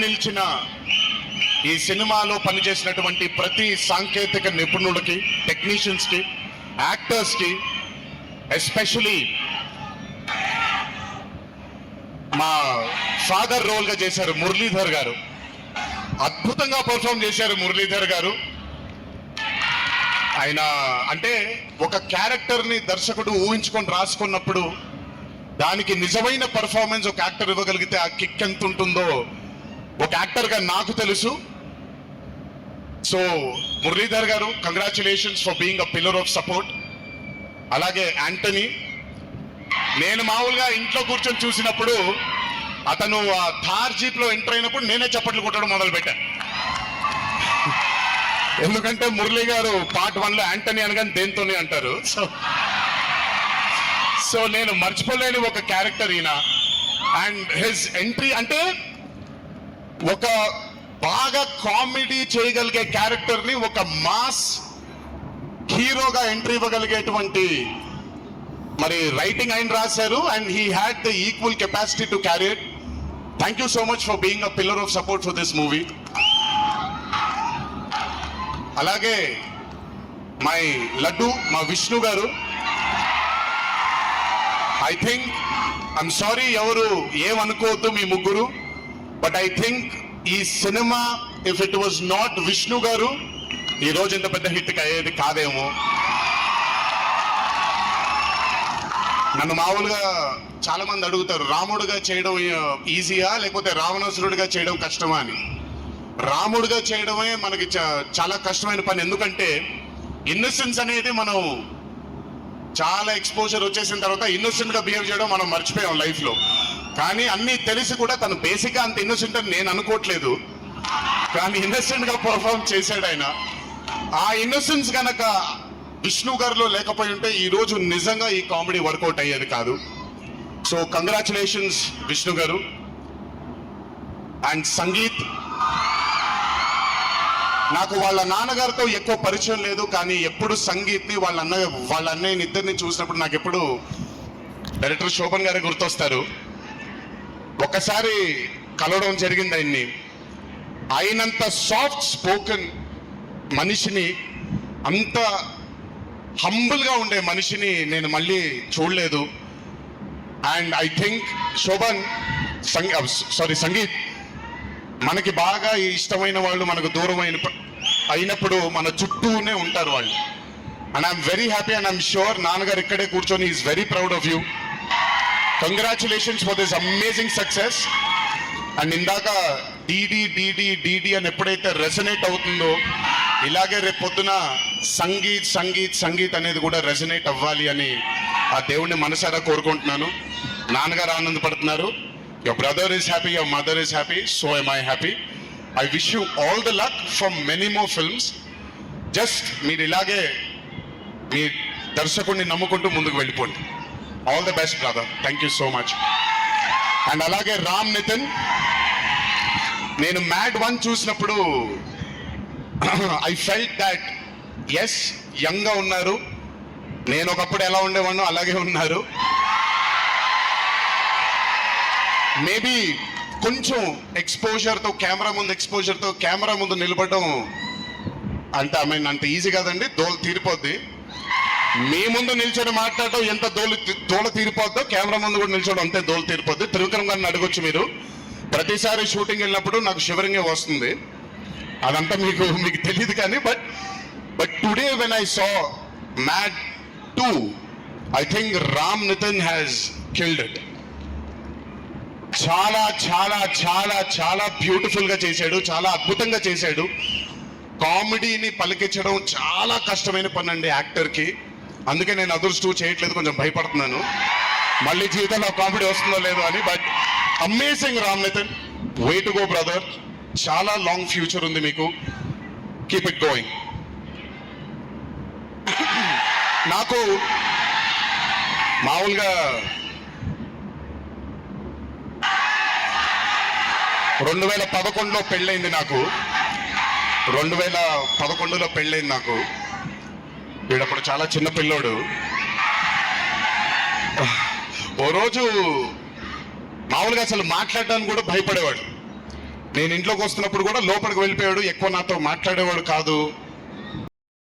నిలిచిన ఈ సినిమాలో పనిచేసినటువంటి ప్రతి సాంకేతిక నిపుణులకి, టెక్నీషియన్స్ కి, యాక్టర్స్ కి, ఎస్పెషలీ మా ఫాదర్ రోల్ గా చేశారు మురళీధర్ గారు. అద్భుతంగా పర్ఫామ్ చేశారు మురళీధర్ గారు. ఆయన అంటే ఒక క్యారెక్టర్ ని దర్శకుడు ఊహించుకొని రాసుకున్నప్పుడు దానికి నిజమైన పర్ఫార్మెన్స్ ఒక యాక్టర్ ఇవ్వగలిగితే ఆ కిక్ ఎంత ఉంటుందో ఒక యాక్టర్ గా నాకు తెలుసు. సో మురళీధర్ గారు, congratulations for being a pillar of support. అలాగే యాంటనీ, నేను మామూలుగా ఇంట్లో కూర్చొని చూసినప్పుడు అతను ఆ థార్ జీప్ లో ఎంటర్ అయినప్పుడు నేనే చప్పట్లు కొట్టడం మొదలు పెట్టాను. ఎందుకంటే మురళీ గారు పార్ట్ 1 లో యాంటనీ అనగానే దేంతోనే అంటారు. సో నేను మర్చిపోలేని ఒక క్యారెక్టర్ ఈయన. అండ్ హిజ్ ఎంట్రీ అంటే ఒక బాగా కామెడీ చేయగలిగే క్యారెక్టర్ ని ఒక మాస్ హీరోగా ఎంట్రీ ఇవ్వగలిగేటువంటి మరి రైటింగ్ ఆయన రాశారు. And he had the equal capacity to carry it. Thank you so much for being a pillar of support for this movie. అలాగే మై లడ్డు, మా విష్ణు గారు, ఐ థింక్, ఐఎమ్ సారీ ఎవరు ఏమనుకోవద్దు మీ ముగ్గురు, బట్ ఐ థింక్ ఈ cinema if it was not Vishnu గారు ఈ రోజు ఇంత పెద్ద హిట్ అయ్యేది కాదేమో. నన్ను మామూలుగా చాలా మంది అడుగుతారు, రాముడుగా చేయడం ఈజీయా లేకపోతే రావణాసురుడిగా చేయడం కష్టమా అని. రాముడుగా చేయడమే మనకి చాలా కష్టమైన పని. ఎందుకంటే ఇన్నోసెన్స్ అనేది మనం చాలా ఎక్స్పోజర్ వచ్చేసిన తర్వాత ఇన్నోసెంట్ గా బిహేవ్ చేయడం మనం మర్చిపోయాం లైఫ్ లో. కానీ అన్ని తెలిసి కూడా తను బేసిక్ గా అంత ఇన్నోసెంట్ అని నేను అనుకోవట్లేదు, కానీ ఇన్నోసెంట్ గా పర్ఫార్మ్ చేశాడు ఆయన. ఆ ఇన్నోసెన్స్ గనక విష్ణు గారిలో లేకపోయి ఉంటే ఈ రోజు నిజంగా ఈ కామెడీ వర్కౌట్ అయ్యేది కాదు. సో కంగ్రాచులేషన్స్ విష్ణు గారు. అండ్ సంగీత్, నాకు వాళ్ళ నాన్నగారితో ఎక్కువ పరిచయం లేదు, కానీ ఎప్పుడు సంగీత్ ని వాళ్ళ అన్నయ్యని ఇద్దరిని చూసినప్పుడు నాకు ఎప్పుడు డైరెక్టర్ శోభన్ గారే గుర్తొస్తారు. ఒకసారి కలవడం జరిగింది ఆయన్ని. అయినంత సాఫ్ట్ స్పోకెన్ మనిషిని, అంత హంబుల్ గా ఉండే మనిషిని నేను మళ్ళీ చూడలేదు. And I think Shobhan, Sangeeth, మనకి బాగా ఇష్టమైన వాళ్ళు మనకు దూరం అయినప్పుడు మన చుట్టూనే ఉంటారు వాళ్ళు. And I'm very happy and I'm sure నాన్నగారు ఇక్కడే కూర్చొని is very proud of you. Congratulations for this amazing success. And ఇందాక డీడీ డీడీ డీడీ అని ఎప్పుడైతే రెసనేట్ అవుతుందో ఇలాగే రేపు పొద్దున సంగీత్ సంగీత్ సంగీత్ అనేది కూడా రెసనేట్ అవ్వాలి అని ఆ దేవుణ్ణి మనసారా కోరుకుంటున్నాను. నాన్నగారు ఆనందపడుతున్నారు. Your brother is happy, your mother is happy, so am I happy. I wish you all the luck for many more films. Just మీరు ఇలాగే మీ దర్శకుడిని నమ్ముకుంటూ ముందుకు వెళ్ళిపోండి. All the best brother. Thank you so much. And అలాగే రామ్ నితిన్, నేను mad 1 చూసినప్పుడు I felt that as young గా ఉన్నారు, నేను ఒకప్పుడు ఎలా ఉండేవాడినో అలాగే ఉన్నారు. మేబీ కొంచెం ఎక్స్పోజర్తో, కెమెరా ముందు నిలబడడం అంటే అంత ఈజీ కాదండి, దోలు తీరిపోద్ది. మీ ముందు నిల్చొని మాట్లాడటం ఎంత దోల తీరిపోద్దో కెమెరా ముందు కూడా నిల్చోవడం అంతే దోలు తీరిపోద్ది. త్రివిక్రమ్ గారిని అడగొచ్చు మీరు. ప్రతిసారి షూటింగ్ వెళ్ళినప్పుడు నాకు షివరింగే వస్తుంది. అదంతా మీకు తెలియదు కానీ but today when I saw mad 2 I think Ram Nithin has killed it. చాలా చాలా చాలా చాలా బ్యూటిఫుల్ గా చేశాడు, చాలా అద్భుతంగా చేశాడు. కామెడీని పలికించడం చాలా కష్టమైన పని అండి యాక్టర్ కి. అందుకే నేను అదర్స్ 2 చేయట్లేదు, కొంచెం భయపడుతున్నాను మళ్ళీ జీవితంలో కామెడీ వస్తుందో లేదో అని. But amazing Ram Nithin, way to go brother. చాలా లాంగ్ ఫ్యూచర్ ఉంది మీకు, కీప్ ఇట్ గోయింగ్. నాకు మామూలుగా 2011లో పెళ్ళైంది నాకు. 2011లో పెళ్ళైంది నాకు. వీడప్పుడు చాలా చిన్న పిల్లోడు. ఓ రోజు మామూలుగా అసలు మాట్లాడడానికి కూడా భయపడేవాడు. నేను ఇంట్లోకి వస్తున్నప్పుడు కూడా లోపలికి వెళ్ళిపోయాడు, ఎక్కువ నాతో మాట్లాడేవాడు కాదు.